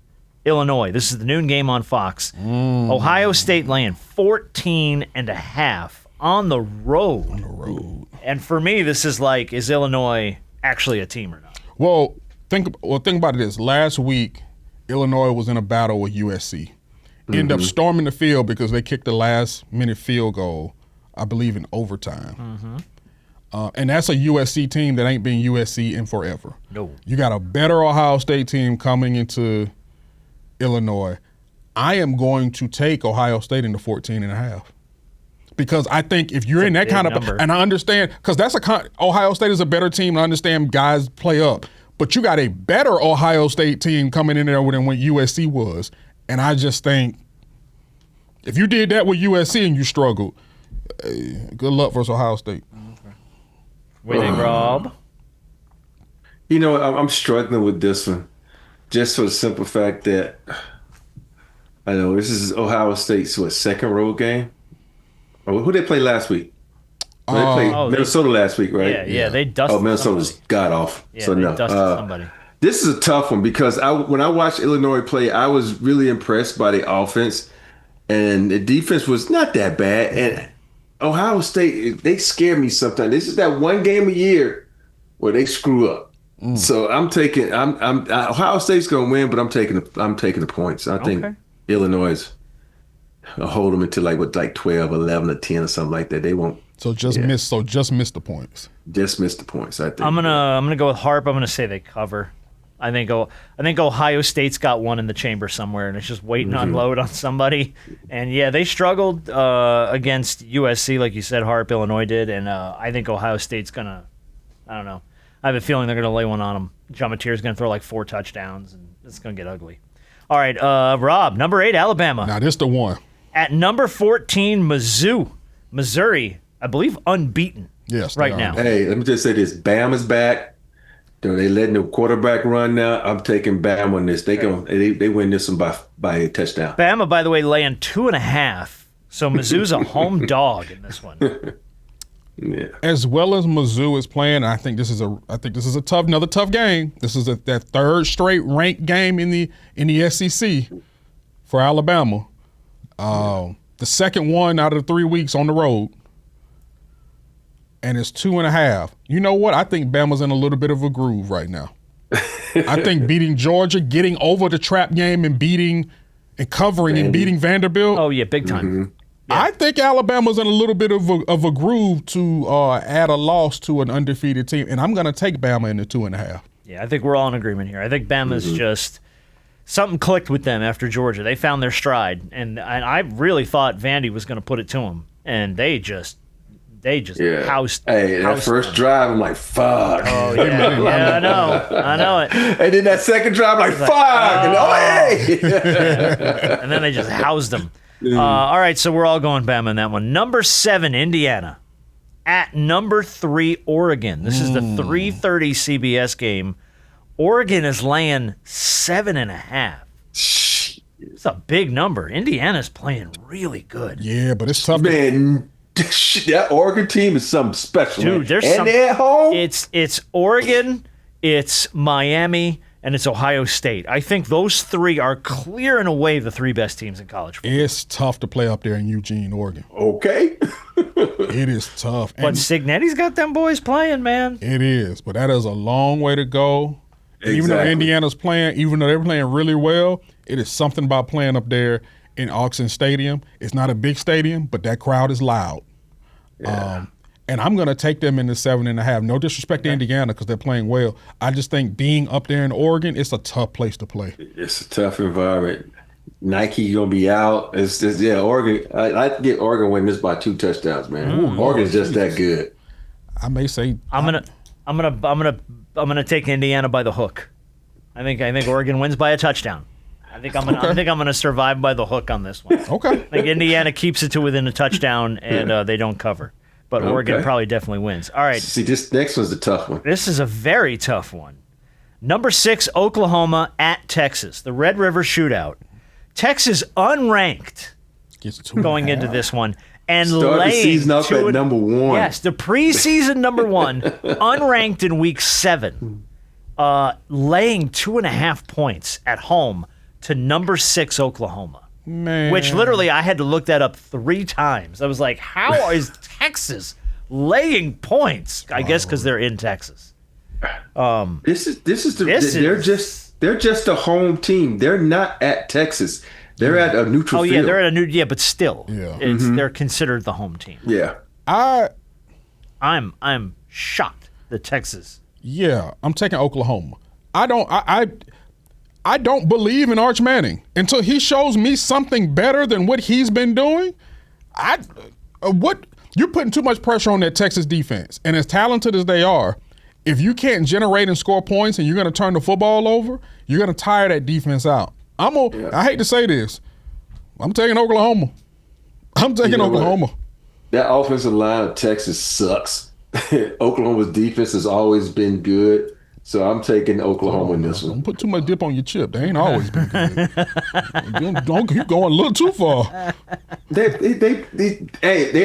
Illinois. This is the noon game on Fox. Ohio State laying 14.5 on the road. And for me, this is like, is Illinois actually a team or not? Well, think about this. Last week, Illinois was in a battle with USC. Ended up storming the field because they kicked the last-minute field goal, I believe, in overtime. And that's a USC team that ain't been USC in forever. No. You got a better Ohio State team coming into Illinois. I am going to take Ohio State into 14.5. Because I think if you're in that big kind of, number. and I understand, because Ohio State is a better team. And I understand guys play up, but you got a better Ohio State team coming in there than what USC was. And I just think if you did that with USC and you struggled, good luck versus Ohio State. What do you think, Rob? You know, I'm struggling with this one, just for the simple fact that I know this is Ohio State's second road game. Oh, who they play last week? They played Minnesota last week, right? Yeah, they dusted Minnesota's somebody. god off. Yeah, So they no. dusted somebody. This is a tough one because when I watched Illinois play, I was really impressed by the offense, and the defense was not that bad. And Ohio State, they scare me sometimes. This is that one game a year where they screw up. So I'm taking. Ohio State's going to win, but I'm taking the points. I think Illinois will hold them until like 12, 11, or 10 or something like that. They won't. So just miss the points. Just miss the points. I think. I'm gonna go with Harp. I'm gonna say they cover. I think Ohio State's got one in the chamber somewhere, and it's just waiting to unload on somebody. And yeah, they struggled against USC, like you said. Harp, Illinois did, and I think Ohio State's gonna. I don't know. I have a feeling they're gonna lay one on them. John Mateer's gonna throw like 4 touchdowns, and it's gonna get ugly. All right, Rob, number 8, Alabama. Now this the one. At number 14, Missouri, I believe unbeaten. Yes, right they now. are. Hey, let me just say this: Bama's back. They letting the quarterback run now. I'm taking Bama on this. They win this one by a touchdown. Bama, by the way, laying 2.5. So Mizzou's a home dog in this one. Yeah. As well as Mizzou is playing, I think this is another tough game. This is that third straight ranked game in the SEC for Alabama. The second one out of the 3 weeks on the road. And it's 2.5. You know what? I think Bama's in a little bit of a groove right now. I think beating Georgia, getting over the trap game and covering and beating Vanderbilt. Oh, yeah, big time. I think Alabama's in a little bit of a groove to add a loss to an undefeated team, and I'm going to take Bama in the 2.5. Yeah, I think we're all in agreement here. I think Bama's just something clicked with them after Georgia. They found their stride, and I really thought Vandy was going to put it to them, and they just housed. Hey, that first drive, I'm like, fuck. Oh yeah, yeah, I know it. And then that second drive, I'm like, fuck. And then they just housed them. All right, so we're all going Bama in that one. Number 7, Indiana. At number 3, Oregon. This is the 3:30 CBS game. Oregon is laying 7.5. It's a big number. Indiana's playing really good. Yeah, but it's tough. Man, that Oregon team is something special. Dude, they're at home. It's Oregon, it's Miami, and it's Ohio State. I think those 3 are clear and away the 3 best teams in college football. It's tough to play up there in Eugene, Oregon. Okay. It is tough. But Cignetti's got them boys playing, man. It is, but that is a long way to go. Exactly. Even though Indiana's playing, even though they're playing really well, it is something about playing up there in Autzen Stadium. It's not a big stadium, but that crowd is loud. Yeah. And I'm going to take them in the 7.5. No disrespect to Indiana because they're playing well. I just think being up there in Oregon, it's a tough place to play. It's a tough environment. Nike gonna be out. It's just Oregon. I get Oregon win this by 2 touchdowns, man. Oregon's just that good. I may say I'm gonna take Indiana by the hook. I think Oregon wins by a touchdown. I think I'm gonna survive by the hook on this one. Okay. I think Indiana keeps it to within a touchdown and they don't cover. But Oregon probably definitely wins. All right. See, this next one's a tough one. This is a very tough one. Number 6, Oklahoma at Texas. The Red River Shootout. Texas unranked going into this one. And Start laying the season up at number 1. Yes, the preseason number 1, unranked in week 7, laying 2.5 points at home to number 6 Oklahoma. Man. Which literally I had to look that up 3 times. I was like, how is Texas laying points? I guess because they're in Texas. They're just a home team. They're not at Texas. They're at a neutral field. Oh yeah, they're at a but still, Yeah. they're considered the home team. Yeah. I'm shocked that Texas. Yeah, I'm taking Oklahoma. I don't believe in Arch Manning until he shows me something better than what he's been doing. You're putting too much pressure on that Texas defense, and as talented as they are, if you can't generate and score points, and you're going to turn the football over, you're going to tire that defense out. I hate to say this, I'm taking Oklahoma. Oklahoma. That offensive line of Texas sucks. Oklahoma's defense has always been good. So I'm taking Oklahoma in this one. Don't put too much dip on your chip. They ain't always been good. don't keep going a little too far. Their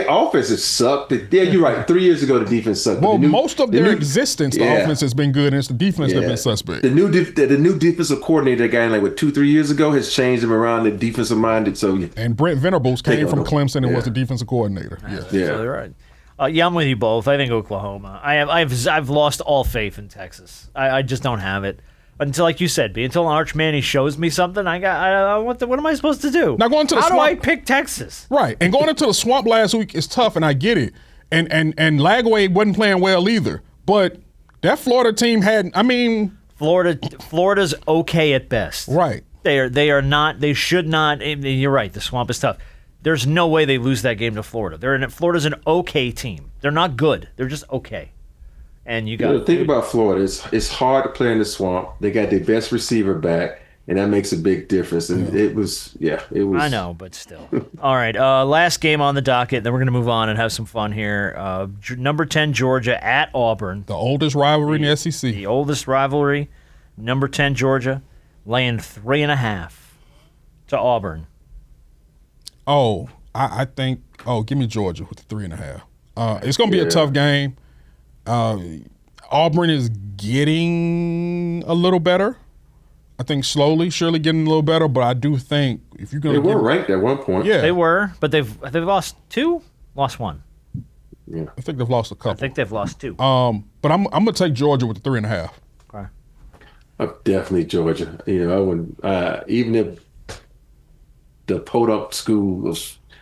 offenses sucked. Yeah, you're right. 3 years ago, the defense sucked. Well, most of their existence, the offense has been good, and it's the defense that's been suspect. The new defensive coordinator, guy like 2-3 years ago, has changed them around the defensive minded. So and Brent Venables came from Clemson and was the defensive coordinator. Yeah, right. I'm with you both. I think Oklahoma. I've lost all faith in Texas. I just don't have it until, like you said, until Arch Manning shows me something. What am I supposed to do? Now going to the How swamp, do I pick Texas? Right, and going into the swamp last week is tough, and I get it. And Lagway wasn't playing well either. But that Florida team had. Florida's okay at best. Right. They are not. They should not. You're right. The swamp is tough. There's no way they lose that game to Florida. Florida's an okay team. They're not good. They're just okay. And you got to think about Florida. It's hard to play in the swamp. They got their best receiver back, and that makes a big difference. And it was. I know, but still. All right, last game on the docket. Then we're going to move on and have some fun here. Number 10 Georgia at Auburn. The oldest rivalry in the SEC. The oldest rivalry. Number 10 Georgia, laying 3.5 to Auburn. Oh, I think. Oh, give me Georgia with the 3.5. It's going to be a tough game. Auburn is getting a little better. I think slowly, surely getting a little better. But I do think if you're going to, they were ranked at one point. Yeah, they were, but they've lost 2, lost 1. Yeah, I think they've lost a couple. I think they've lost 2. But I'm going to take Georgia with the 3.5. Okay. Definitely Georgia. I wouldn't even if the Podunk school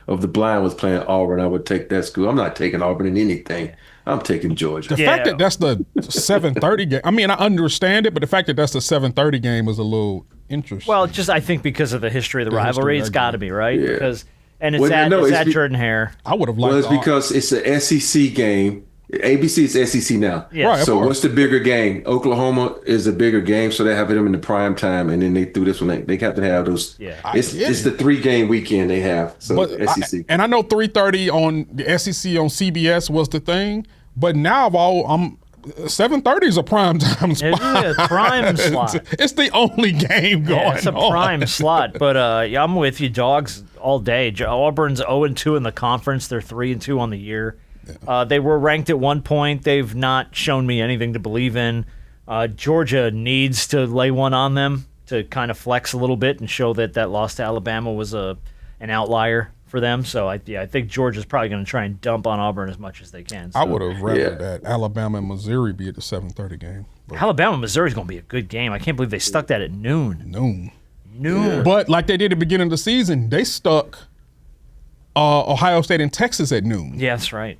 of the blind was playing Auburn, I would take that school. I'm not taking Auburn in anything. I'm taking Georgia. The fact that that's the 7:30 game, I mean, I understand it, but the fact that that's the 7:30 game is a little interesting. Well, just I think because of the history of the rivalry, it's got to be, right? Yeah. Because it's at Jordan Hare. I would have liked. Well, it's because it's an SEC game. ABC is SEC now. Yeah. Right, so what's the bigger game? Oklahoma is a bigger game, so they have them in the prime time, and then they threw this one. They have to have those. Yeah. It's the 3-game weekend they have. So SEC. I know 3:30 on the SEC on CBS was the thing, but now 7:30 is a prime time spot. It's a prime slot. It's the only game going on. It's a prime slot. But I'm with you, dogs, all day. Auburn's 0-2 in the conference. They're 3-2 on the year. They were ranked at one point. They've not shown me anything to believe in. Georgia needs to lay one on them to kind of flex a little bit and show that loss to Alabama was an outlier for them. So I think Georgia's probably going to try and dump on Auburn as much as they can. So. I would have rather that Alabama and Missouri be at the 7:30 game. Alabama-Missouri is going to be a good game. I can't believe they stuck that at noon. Yeah. But like they did at the beginning of the season, they stuck Ohio State and Texas at noon. Yeah, that's right.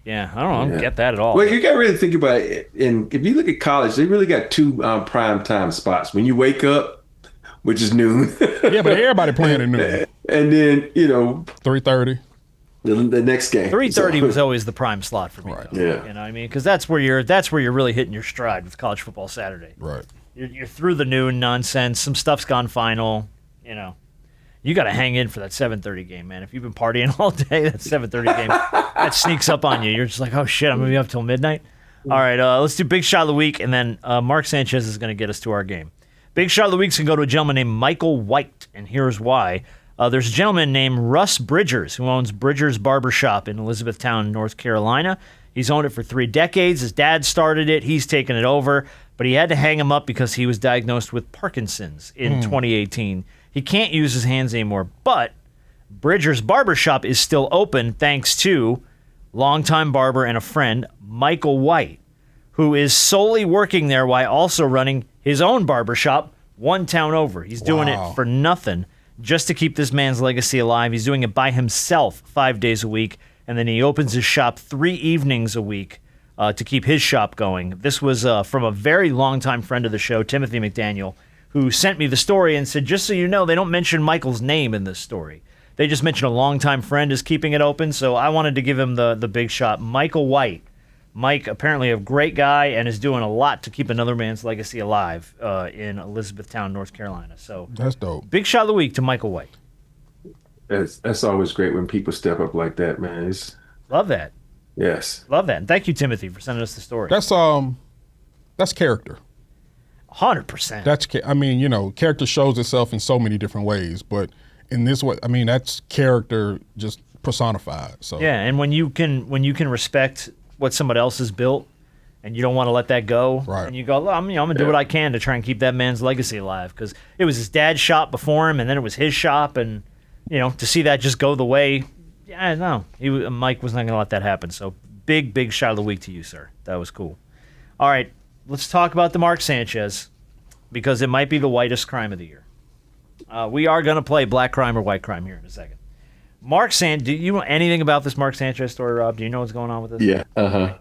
Yeah, I don't get that at all. Well, you got to really think about it. And if you look at college, they really got two prime time spots. When you wake up, which is noon. Yeah, but everybody playing at noon. And then, 3:30. The next game. 3:30 was always the prime slot for me. Right. Though, yeah. You know what I mean? Because that's where you're really hitting your stride with college football Saturday. Right. You're through the noon nonsense. Some stuff's gone final. You got to hang in for that 7:30 game, man. If you've been partying all day, that 7:30 game that sneaks up on you. You're just like, oh shit, I'm gonna be up till midnight. All right, let's do Big Shot of the Week, and then Mark Sanchez is gonna get us to our game. Big Shot of the Week's gonna go to a gentleman named Michael White, and here's why. There's a gentleman named Russ Bridgers who owns Bridgers Barber Shop in Elizabethtown, North Carolina. He's owned it for 3 decades. His dad started it. He's taken it over, but he had to hang him up because he was diagnosed with Parkinson's in 2018. He can't use his hands anymore, but Bridger's Barbershop is still open thanks to longtime barber and a friend, Michael White, who is solely working there while also running his own barbershop one town over. He's doing it for nothing just to keep this man's legacy alive. He's doing it by himself 5 days a week, and then he opens his shop 3 evenings a week to keep his shop going. This was from a very longtime friend of the show, Timothy McDaniel, who sent me the story and said, just so you know, they don't mention Michael's name in this story. They just mention a longtime friend is keeping it open, so I wanted to give him the big shot. Michael White. Mike, apparently a great guy, and is doing a lot to keep another man's legacy alive in Elizabethtown, North Carolina. So that's dope. Big Shot of the Week to Michael White. That's always great when people step up like that, man. Love that. Yes. Love that. And thank you, Timothy, for sending us the story. That's character. 100%. Character shows itself in so many different ways, but in this way, that's character just personified. So yeah, and when you can respect what somebody else has built, and you don't want to let that go, right? And you go, I'm gonna do what I can to try and keep that man's legacy alive, because it was his dad's shop before him, and then it was his shop, and to see that just go the way, Mike was not gonna let that happen. So big shot of the week to you, sir. That was cool. All right. Let's talk about the Mark Sanchez, because it might be the whitest crime of the year. We are going to play black crime or white crime here in a second. Do you know anything about this Mark Sanchez story, Rob? Do you know what's going on with this? Yeah.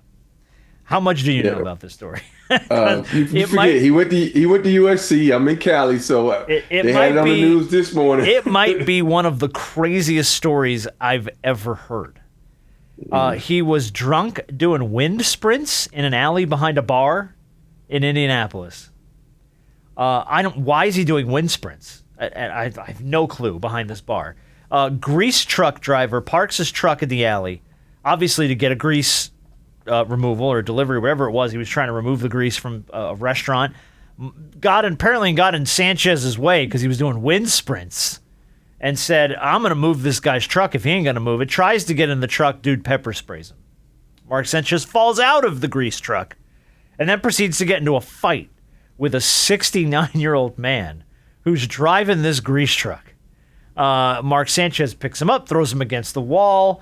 How much do you know about this story? You forget, he went to USC. I'm in Cali, so they had it on the news this morning. It might be one of the craziest stories I've ever heard. He was drunk doing wind sprints in an alley behind a bar in Indianapolis. Why is he doing wind sprints? I have no clue behind this bar. Grease truck driver parks his truck in the alley, obviously to get a grease removal or delivery, whatever it was. He was trying to remove the grease from a restaurant. Apparently got in Sanchez's way because he was doing wind sprints, and said, I'm going to move this guy's truck if he ain't going to move it. Tries to get in the truck, dude pepper sprays him. Mark Sanchez falls out of the grease truck and then proceeds to get into a fight with a 69-year-old man who's driving this grease truck. Mark Sanchez picks him up, throws him against the wall.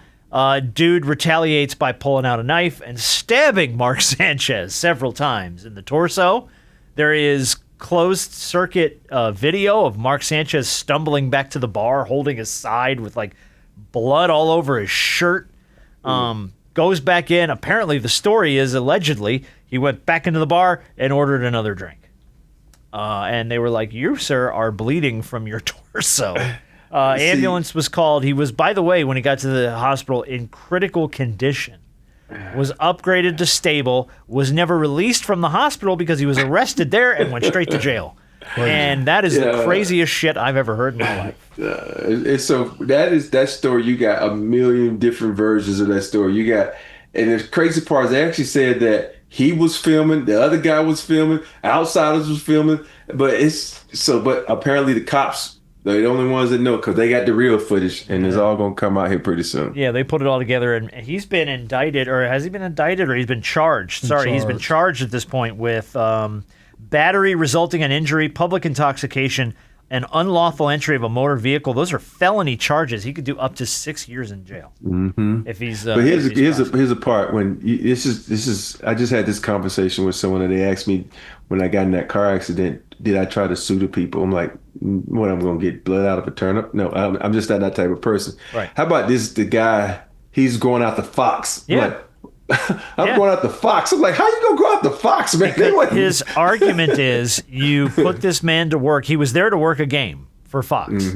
Dude retaliates by pulling out a knife and stabbing Mark Sanchez several times in the torso. There is closed-circuit video of Mark Sanchez stumbling back to the bar, holding his side with, blood all over his shirt. Goes back in. Apparently, the story is allegedly he went back into the bar and ordered another drink. And they were like, "You, sir, are bleeding from your torso." Ambulance was called. He was, by the way, when he got to the hospital, in critical condition. Was upgraded to stable. Was never released from the hospital because he was arrested there and went straight to jail. And that is the craziest shit I've ever heard in my life. So that story. You got a million different versions of that story. You got, and the crazy part is they actually said that he was filming, the other guy was filming, outsiders was filming, but apparently the cops, they're the only ones that know because they got the real footage, and it's all gonna come out here pretty soon. Yeah, they put it all together, and he's been indicted, or has he been indicted, or he's been charged? He's been charged at this point with battery resulting in injury, public intoxication, and unlawful entry of a motor vehicle. Those are felony charges. He could do up to 6 years in jail if he's. But here's a part when this is. I just had this conversation with someone, and they asked me when I got in that car accident, did I try to sue the people? I'm like, what? I'm gonna get blood out of a turnip? No, I'm just not that type of person. Right. How about this? The guy, he's going out the Fox. Yeah. I'm going out the Fox. I'm like, how you gonna go out the Fox, man? His argument is you put this man to work. He was there to work a game for Fox.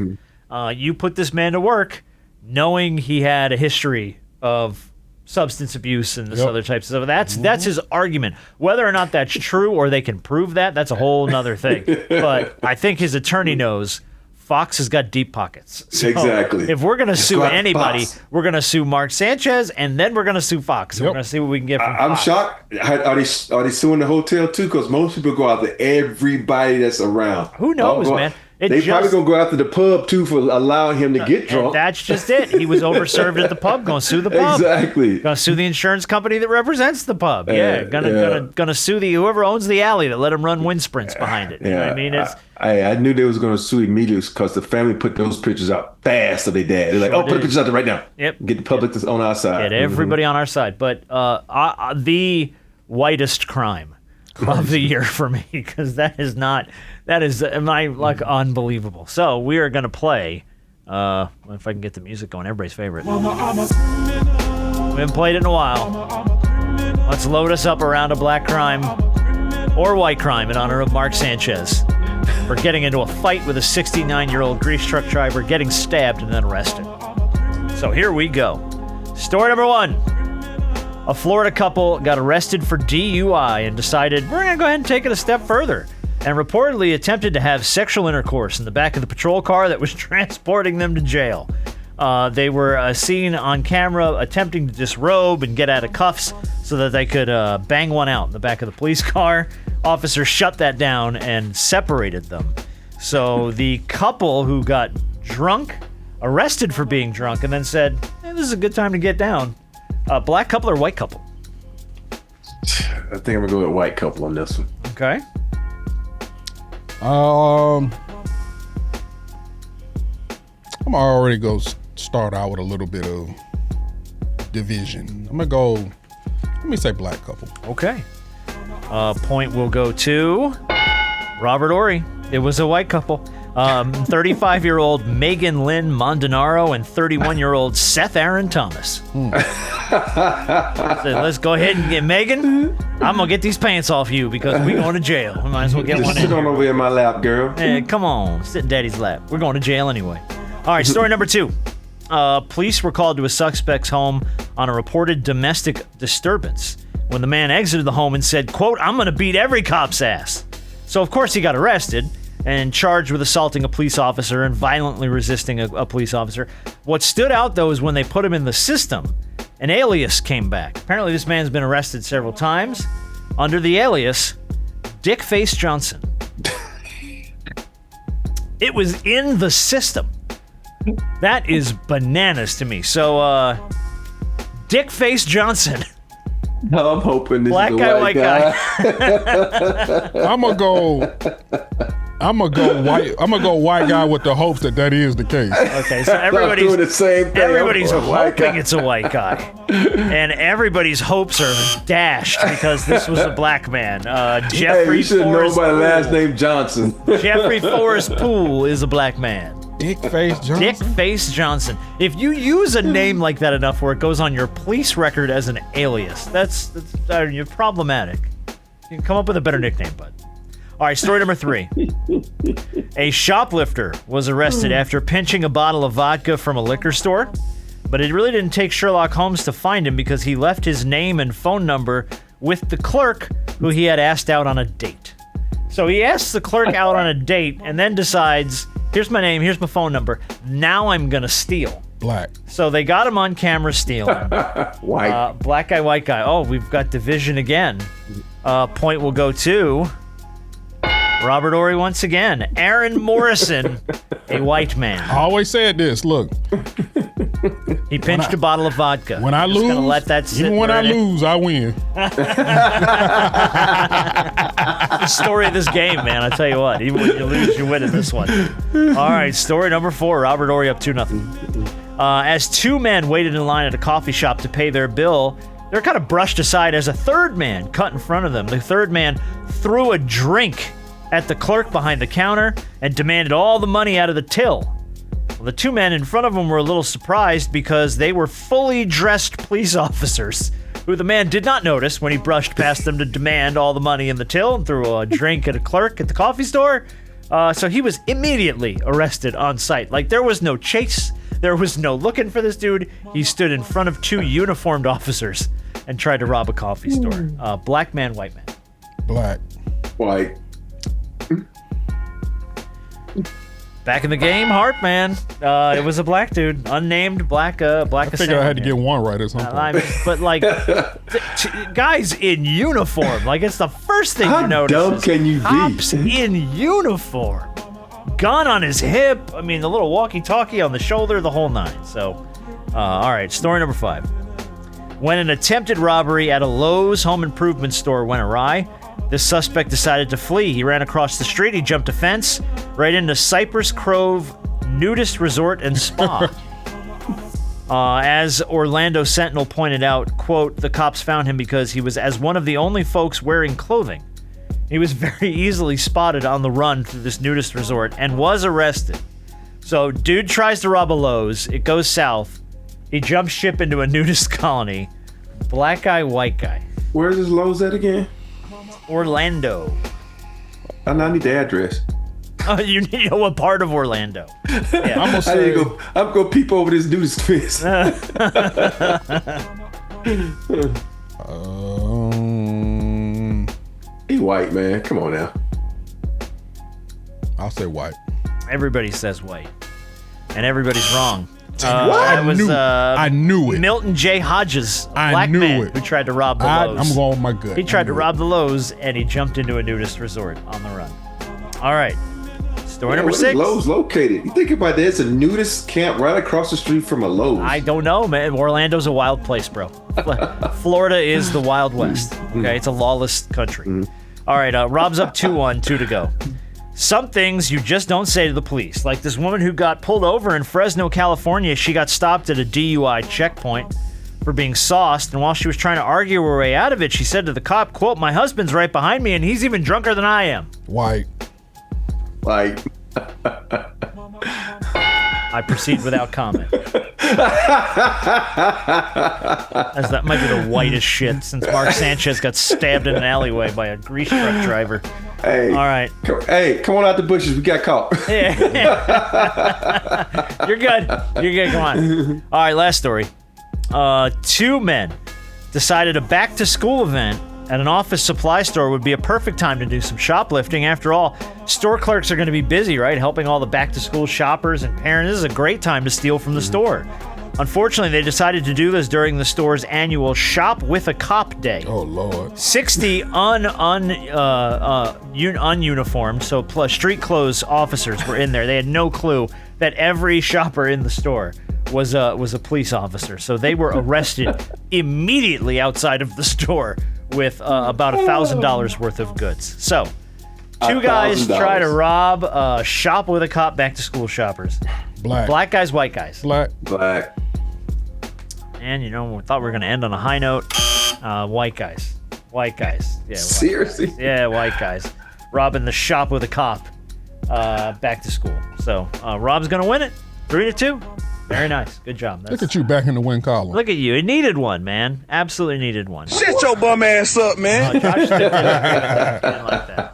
You put this man to work knowing he had a history of substance abuse and this other types of stuff. That's his argument. Whether or not that's true or they can prove that, that's a whole nother thing. But I think his attorney knows Fox has got deep pockets. So exactly. If we're going to sue anybody, we're going to sue Mark Sanchez, and then we're going to sue Fox. We're going to see what we can get from Fox. I'm shocked. Are they suing the hotel too? Because most people go after everybody that's around. Who knows, man? They probably going to go after the pub too for allowing him to get drunk. That's just it. He was overserved at the pub. Going to sue the pub. Exactly. Going to sue the insurance company that represents the pub. Gonna sue whoever owns the alley that let him run wind sprints behind it. You know what I mean? I knew they was going to sue immediately because the family put those pictures out fast of their dad. They're like, put the pictures out there right now. Yep. Get the public on our side. Get everybody on our side. But the whitest crime of the year for me, because that is unbelievable. So we are going to play, if I can get the music going, everybody's favorite. We haven't played it in a while. Let's load us up around a black crime or white crime in honor of Mark Sanchez for getting into a fight with a 69-year-old grease truck driver, getting stabbed and then arrested. So here we go. Story number one. A Florida couple got arrested for DUI and decided, we're going to go ahead and take it a step further, and reportedly attempted to have sexual intercourse in the back of the patrol car that was transporting them to jail. They were seen on camera attempting to disrobe and get out of cuffs so that they could bang one out in the back of the police car. Officers shut that down and separated them. So the couple who got drunk, arrested for being drunk, and then said, hey, this is a good time to get down. Black couple or white couple? I think I'm going to go with white couple on this one. Okay. I'm already going to start out with a little bit of division. I'm going to go, let me say black couple. Okay. Point will go to Robert Horry. It was a white couple. 35-year-old Megan Lynn Mondanaro and 31-year-old Seth Aaron Thomas. So let's go ahead and get Megan. I'm going to get these pants off you because we're going to jail. We might as well get Just one in. sit on over in my lap, girl. Hey, come on. Sit in daddy's lap. We're going to jail anyway. All right, story number two. Police were called to a suspect's home on a reported domestic disturbance when the man exited the home and said, quote, I'm going to beat every cop's ass. So, of course, he got arrested and charged with assaulting a police officer and violently resisting a police officer. What stood out, though, is when they put him in the system, an alias came back. Apparently, this man's been arrested several times under the alias Dick Face Johnson. It was in the system. That is bananas to me. So, Dick Face Johnson. No, I'm hoping this Black is a guy, white white guy. I'm gonna go white guy with the hopes that is the case. Okay, so I'm doing the same thing. everybody's I'm a white hoping guy. it's a white guy, and everybody's hopes are dashed because this was a black man. Hey, Jeffrey you should know Forrest by the Poole. last name Johnson. Jeffrey Forrest Poole is a black man. Dick Face Johnson. Dick Face Johnson. If you use a name like that enough where it goes on your police record as an alias, that's you're problematic. You can come up with a better nickname, bud. All right, story number 3. A shoplifter was arrested after pinching a bottle of vodka from a liquor store, but it really didn't take Sherlock Holmes to find him because he left his name and phone number with the clerk who he had asked out on a date. So he asks the clerk out on a date and then decides, here's my name, here's my phone number, now I'm going to steal. Black. So they got him on camera stealing. White. Black guy, white guy. Oh, we've got division again. Point will go to Robert Horry once again. Aaron Morrison, a white man. I always said this. Look, He pinched a bottle of vodka. when I Just lose, gonna let that sit even when I there. lose, I win. The story of this game, man. I tell you what. Even when you lose, you win in this one. All right, story number 4. Robert Horry up 2-0. As 2 men waited in line at a coffee shop to pay their bill, they're kind of brushed aside as a third man cut in front of them. The third man threw a drink at the clerk behind the counter and demanded all the money out of the till. Well, the 2 men in front of him were a little surprised because they were fully dressed police officers, who the man did not notice when he brushed past them to demand all the money in the till and threw a drink at a clerk at the coffee store. So he was immediately arrested on sight. Like, there was no chase. There was no looking for this dude. He stood in front of 2 uniformed officers and tried to rob a coffee store. Black man, white man. Black. White. Back in the game, Heartman. It was a black dude, unnamed black. I figured I had to get one right or something. But like, guys in uniform. Like, it's the first thing How you notice. dumb is can you be? cops in uniform, gun on his hip. I mean, the little walkie-talkie on the shoulder, the whole 9. So, all right. Story number 5. When an attempted robbery at a Lowe's home improvement store went awry, this suspect decided to flee. He ran across the street. He jumped a fence right into Cypress Grove Nudist Resort and Spa. As Orlando Sentinel pointed out, quote, the cops found him because he was as one of the only folks wearing clothing. He was very easily spotted on the run through this nudist resort and was arrested. So dude tries to rob a Lowe's. It goes south. He jumps ship into a nudist colony. Black guy, white guy. Where's this Lowe's at again? Orlando. I need the address. Oh, you need to know what part of Orlando. Yeah. I'm gonna I say need to go. I'm gonna peep over this dude's fence. He white, man. Come on now. I'll say white. Everybody says white. And everybody's wrong. What? That was, I knew it. Milton J. Hodges, a I black knew man it. who tried to rob the Lowe's. I'm going with my gut. He tried to I knew rob the Lowe's, and he jumped into a nudist resort on the run. All right. Story number Where is 6. Lowe's located? You think about that? It's a nudist camp right across the street from a Lowe's. I don't know, man. Orlando's a wild place, bro. Florida is the Wild West. Okay, it's a lawless country. All right, Rob's up 2-1, 2 to go. Some things you just don't say to the police. Like this woman who got pulled over in Fresno, California. She got stopped at a DUI checkpoint for being sauced, and while she was trying to argue her way out of it, she said to the cop, quote, my husband's right behind me, and he's even drunker than I am. White. Like, I proceed without comment. As that might be the whitest shit since Mark Sanchez got stabbed in an alleyway by a grease truck driver. hey, All right. Come on out the bushes. We got caught. You're good. You're good. Come on. All right, last story. 2 men decided a back-to-school event at an office supply store would be a perfect time to do some shoplifting. After all, store clerks are going to be busy, right? Helping all the back-to-school shoppers and parents. This is a great time to steal from the store. Unfortunately, they decided to do this during the store's annual Shop with a Cop Day. Oh Lord. 60 ununiformed, so plus street clothes officers were in there. They had no clue that every shopper in the store was a police officer. So they were arrested immediately outside of the store with about $1,000 worth of goods. So 2 guys $1,000. try to rob a Shop with a Cop back to school shoppers. Black. Black guys, white guys. Black. Black. And, we thought we were going to end on a high note. White guys. White guys. Yeah. White Seriously? guys. Yeah, white guys. Robbing the Shop with a Cop back to school. So Rob's going to win it 3-2. Very nice. Good job. Look at you back in the win column. Look at you. It needed one, man. Absolutely needed one. Shut your bum ass up, man. Josh Tipton didn't like that.